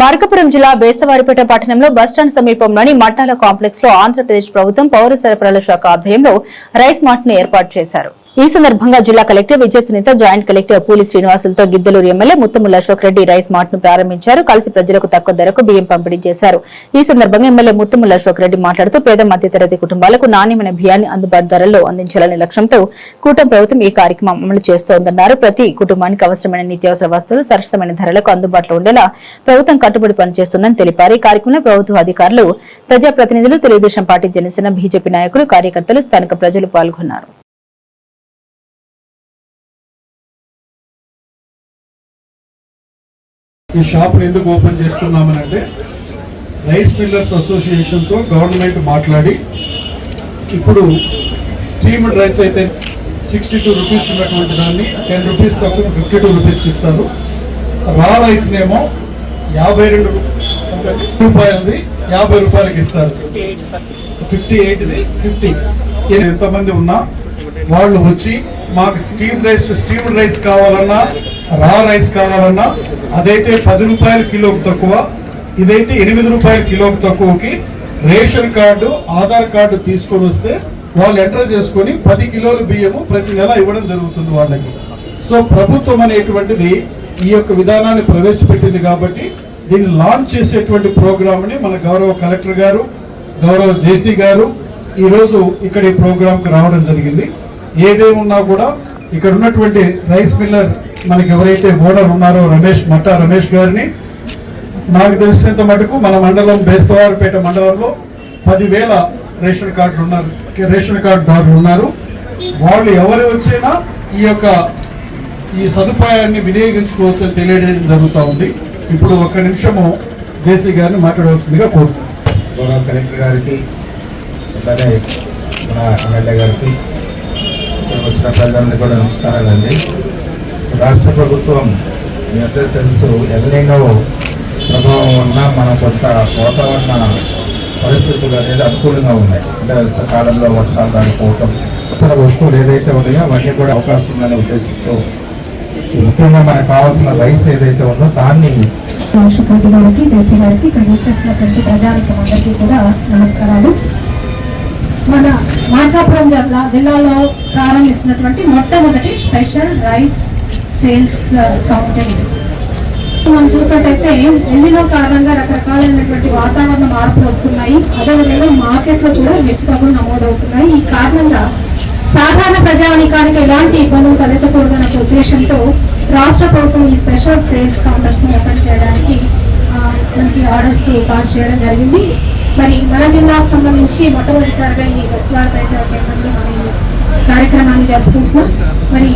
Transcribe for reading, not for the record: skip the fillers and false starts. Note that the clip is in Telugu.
మార్కాపురం జిల్లా బేస్తవారిపేట పట్టణంలో బస్టాండ్ సమీపంలోని మట్టాల కాంప్లెక్స్ లో ఆంధ్రప్రదేశ్ ప్రభుత్వం పౌర సరఫరాల శాఖ ఆధ్వర్యంలో రైస్ మార్ట్ ను ఏర్పాటు చేశారు. ఈ సందర్భంగా జిల్లా collector Vijaya Sunitha, joint collector Pooli శ్రీనివాసులతో Giddaluru MLA Muthumula Ashok Reddy rice mart ను ప్రారంభించారు. కలిసి ప్రజలకు తక్కువ ధరకు బియ్యం పంపిణీ చేశారు. ఈ సందర్భంగా ఎమ్మెల్యే ముత్తుముల అశోక్ రెడ్డి మాట్లాడుతూ పేద మధ్యతరగతి కుటుంబాలకు నాణ్యమైన బియ్యాన్ని అందుబాటు ధరల్లో అందించాలనే లక్ష్యంతో కూటమి ప్రభుత్వం ఈ కార్యక్రమం అమలు చేస్తోందన్నారు. ప్రతి కుటుంబానికి అవసరమైన నిత్యావసర వస్తువులు సరసమైన ధరలకు అందుబాటులో ఉండేలా ప్రభుత్వం కట్టుబడి పనిచేస్తుందని తెలిపారు. ఈ కార్యక్రమంలో ప్రభుత్వ అధికారులు, ప్రజాప్రతినిధులు, తెలుగుదేశం పార్టీ, జనసేన, బీజేపీ నాయకులు, కార్యకర్తలు, స్థానిక ప్రజలు పాల్గొన్నారు. ఈ షాప్ ఎందుకు ఓపెన్ చేస్తున్నామనంటే రైస్ మిల్లర్స్ అసోసియేషన్ తో గవర్నమెంట్ మాట్లాడి ఇప్పుడు స్టీమ్డ్ రైస్ అయితే 62 రూపీస్ ఉన్నటువంటి దాన్ని 10 రూపీస్ తక్కువ 52 రూపీస్కి ఇస్తారు. రా రైస్ నేమో 52 రూపాయలది 50 రూపాయలకి ఇస్తారు. 58ది 50. ఎంతమంది ఉన్నా వాళ్ళు వచ్చి మాకు స్టీమ్డ్ రైస్ కావాలన్నా, రా రైస్ కావాలన్నా అదైతే 10 రూపాయల కిలోకి తక్కువ, ఇదైతే 8 రూపాయల కిలోకి తక్కువకి రేషన్ కార్డు, ఆధార్ కార్డు తీసుకొని వస్తే వాళ్ళు ఎంటర్ చేసుకొని 10 కిలోల బియ్యము ప్రతి నెల ఇవ్వడం జరుగుతుంది వాళ్ళకి. సో ప్రభుత్వం అనేటువంటిది ఈ యొక్క విధానాన్ని ప్రవేశపెట్టింది కాబట్టి దీన్ని లాంచ్ చేసేటువంటి ప్రోగ్రామ్ ని మన గౌరవ కలెక్టర్ గారు, గౌరవ జేసీ గారు ఈరోజు ఇక్కడ ఈ ప్రోగ్రాంకి రావడం జరిగింది. ఏదేమున్నా కూడా ఇక్కడ ఉన్నటువంటి రైస్ మిల్లర్ మనకి ఎవరైతే ఓనర్ ఉన్నారో మట్టా రమేష్ గారిని, నాకు తెలిసినంత మటుకు మన మండలం బేస్తవారిపేట మండలంలో 10,000 రేషన్ కార్డుదారులు ఉన్నారు. వాళ్ళు ఎవరు వచ్చినా ఈ సదుపాయాన్ని వినియోగించుకోవచ్చని తెలియజేయడం జరుగుతూ ఉంది. ఇప్పుడు ఒక్క నిమిషము జేసీ గారిని మాట్లాడవలసిందిగా కోరుతున్నాను. గౌరవ కలెక్టర్ గారికి, అలాగే మన ఎమ్మెల్యే గారికి, వచ్చిన ప్రజలందరికీ కూడా నమస్కారాలండి. రాష్ట్ర ప్రభుత్వం మీ అందరూ తెలుసు ఎల్నినో ప్రభావం వల్ల మన కొంత వాతావరణ పరిస్థితులు అనేది అనుకూలంగా ఉన్నాయి. అంటే సకాలంలో వర్షాలు రాకపోవటం, ఇతర వస్తువులు ఏదైతే ఉన్నాయో అవన్నీ కూడా అవకాశం ఉందనే ఉద్దేశంతో ముఖ్యంగా మనకు కావాల్సిన రైస్ ఏదైతే ఉందో దాన్ని రాష్ట్రపతి గారికి, జేసీ గారికి, ఇక్కడ వచ్చేసినటువంటి ప్రజానికం అందరికీ కూడా నమస్కారాలు. మన మార్కాపురం జిల్లాలో ప్రారంభిస్తున్నటువంటి మొట్టమొదటి స్పెషల్ రైస్ సేల్స్ కౌంటర్. మనం చూసినట్టయితే ఎల్నినో కారణంగా రకరకాలైనటువంటి వాతావరణ మార్పులు వస్తున్నాయి. అదేవిధంగా మార్కెట్లో కూడా హెచ్చుతగ్గులు నమోదవుతున్నాయి. ఈ కారణంగా సాధారణ ప్రజానికానికి ఎలాంటి ఇబ్బందులు తలెత్తకూడదన్న ఉద్దేశంతో రాష్ట్ర ప్రభుత్వం ఈ స్పెషల్ సేల్స్ కౌంటర్స్ ను ఓపెన్ చేయడానికి మనకి ఆర్డర్స్ పాస్ చేయడం జరిగింది. మరి మన జిల్లాకు సంబంధించి మొట్టమొదటిసారిగా ఈ బేస్తవారిపేట కేంద్రంలో మనం కార్యక్రమాన్ని జరుపుకుంటున్నాం. మరి